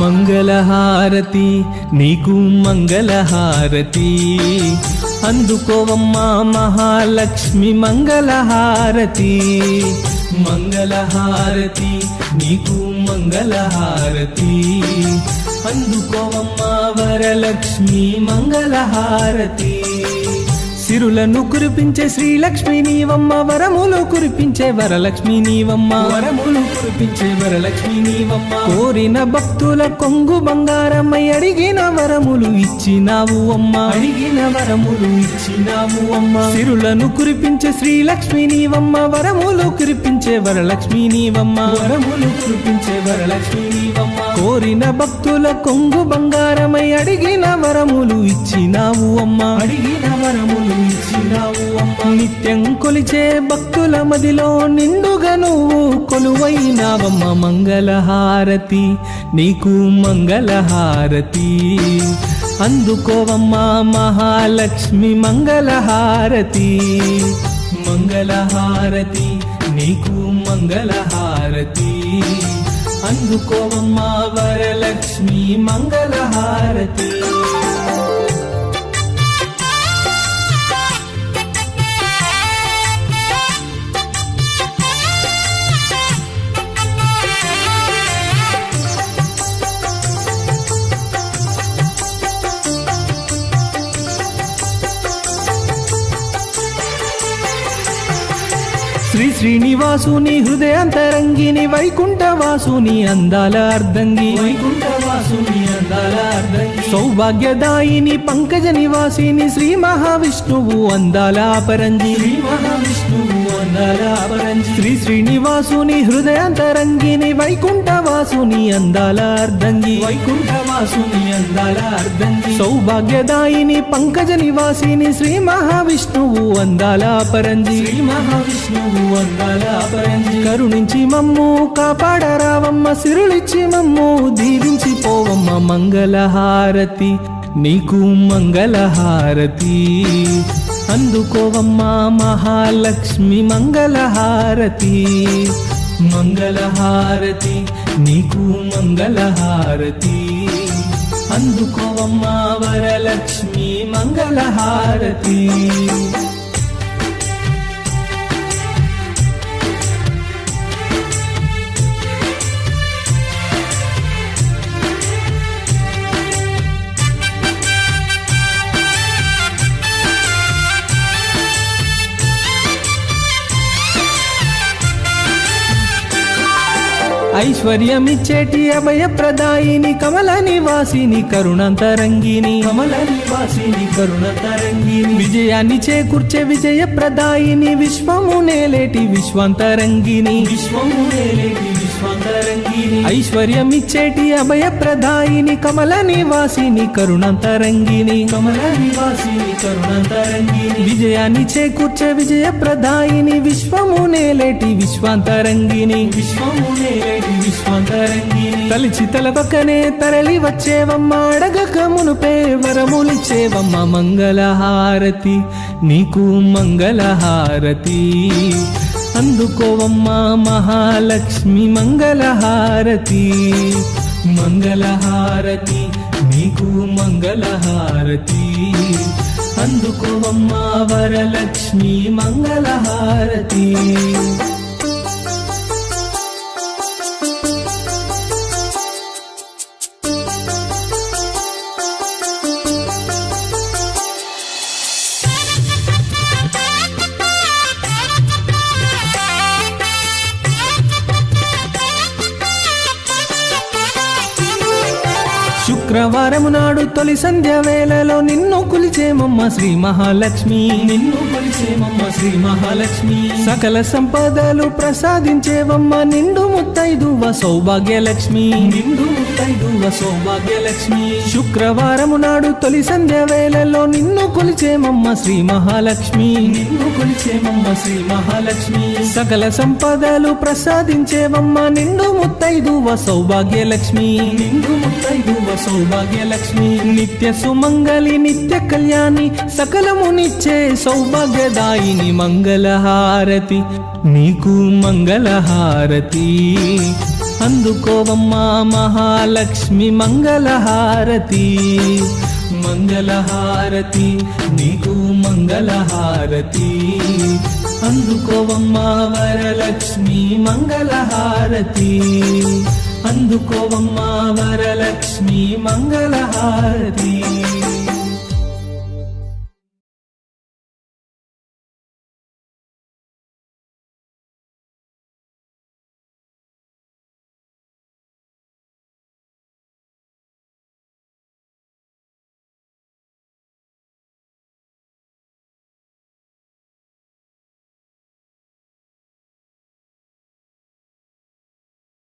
మంగళహారతి నీకు మంగళహారతి అందుకోవమ్మా మహాలక్ష్మి మంగళహారతి మంగళహారతి నీకు మంగళహారతి అందుకోవమ్మా వరలక్ష్మి మంగళహారతి సిరులను కురిపించే శ్రీలక్ష్మి నీవమ్మ వరములు కురిపించే వరలక్ష్మి నీవమ్మ వరములు కురిపించే వరలక్ష్మి నీవమ్మ కోరిన భక్తుల కొంగు బంగారమై అడిగిన వరములు ఇచ్చినావు అమ్మ అడిగిన వరములు ఇచ్చినావు అమ్మ సిరులను కురిపించే శ్రీలక్ష్మి నీవమ్మ వరములు కురిపించే వరలక్ష్మి నీవమ్మ వరములు కురిపించే వరలక్ష్మి నీవమ్మ కోరిన భక్తుల కొంగు బంగారమై అడిగిన వరములు ఇచ్చినావు అమ్మ అడిగిన వరములు ఇచ్చినావు అమ్మ నిత్యం కొలిచే భక్తుల మదిలో నిండుగా నువ్వు కొలువైనావమ్మ మంగళహారతి నీకు మంగళహారతి అందుకోవమ్మా మహాలక్ష్మి మంగళహారతి మంగళహారతి నీకు మంగళహారతి అందుకోవమ్మా వరలక్ష్మి మంగళహారతి శ్రీ శ్రీనివాసుని హృదయాంతరంగిని వైకుంఠవాసుని అందాల అర్ధంగి వైకుంఠవాసుని అందాల అర్ధంగి సౌభాగ్యదాయిని పంకజ నివాసిని శ్రీ మహావిష్ణువు అందాల అపరంజి శ్రీ మహావిష్ణువు అందాల అపరంజి శ్రీ శ్రీనివాసుని హృదయాంతరంగిని వైకుంఠవాసుని అందాల అర్ధంగి వైకుంఠవాసుని అందాల అర్ధంగి సౌభాగ్యదాయిని పంకజ నివాసిని శ్రీ మహావిష్ణువు అందాల అపరంజి శ్రీ మహావిష్ణువు కరుణించి మమ్ము కాపాడరావమ్మ సిరులిచ్చి మమ్ము దీవించి పోవమ్మ మంగళహారతి నీకు మంగళహారతి అందుకోవమ్మా మహాలక్ష్మి మంగళహారతి మంగళహారతి నీకు మంగళహారతి అందుకోవమ్మా వరలక్ష్మి మంగళహారతి ఐశ్వర్యమిచ్చేటి అభయప్రదాయిని కమల నివాసిని కరుణాంతరంగిని కమల నివాసిని కరుణాంతరంగిని విజయాన్ని చేకూర్చే విజయప్రదాయిని విశ్వము నేలేటి విశ్వాంతరంగిని విశ్వము నేలేటి విశ్వాంతరంగిని ఐశ్వర్యమిచ్చేటి అభయప్రదాయిని కమల నివాసిని కరుణాంతరంగిని కమల నివాసిని కరుణాంతరంగిని విజయాన్ని చేకూర్చే విజయప్రదాయిని విశ్వము నేలేటి విశ్వాంతరంగిని విశ్వము నేలేటి తలిచి తలపక్కనే తరలి వచ్చేవమ్మ అడగక మునుపే వరములిచ్చేవమ్మ మంగళహారతి నీకు మంగళహారతి అందుకోవమ్మా మహాలక్ష్మి మంగళహారతి మంగళహారతి నీకు మంగళహారతి అందుకోవమ్మా వరలక్ష్మి మంగళహారతి శుక్రవారం నాడు తొలి సంధ్య వేళలో నిన్ను కొలిచేమమ్మ శ్రీ మహాలక్ష్మి నిన్ను కొలిచేమమ్మ శ్రీ మహాలక్ష్మి సకల సంపదలు ప్రసాదించేవమ్మ నిండు ముత్తైదువ సౌభాగ్యలక్ష్మి నిండు ముత్తైదువ సౌభాగ్యలక్ష్మి శుక్రవారం నాడు తొలి సంధ్య వేళలో నిన్ను కొలిచేమమ్మ శ్రీ మహాలక్ష్మి నిన్ను కొలిచేమమ్మ శ్రీ మహాలక్ష్మి సకల సంపదలు ప్రసాదించేవమ్మ నిండు ముత్తైదువ సౌభాగ్యలక్ష్మి నిండు ముత్తైదువ సౌభాగ్యలక్ష్మి నిత్య సుమంగళి నిత్య కళ్యాణి సకలమునిచ్చే సౌభాగ్యదాయిని మంగళహారతి నీకు మంగళహారతి అందుకోవమ్మా మహాలక్ష్మి మంగళహారతి మంగళహారతి నీకు మంగళహారతి అందుకోవమ్మా వరలక్ష్మి మంగళహారతి అందుకోవమ్మా వరలక్ష్మి మంగళహారతి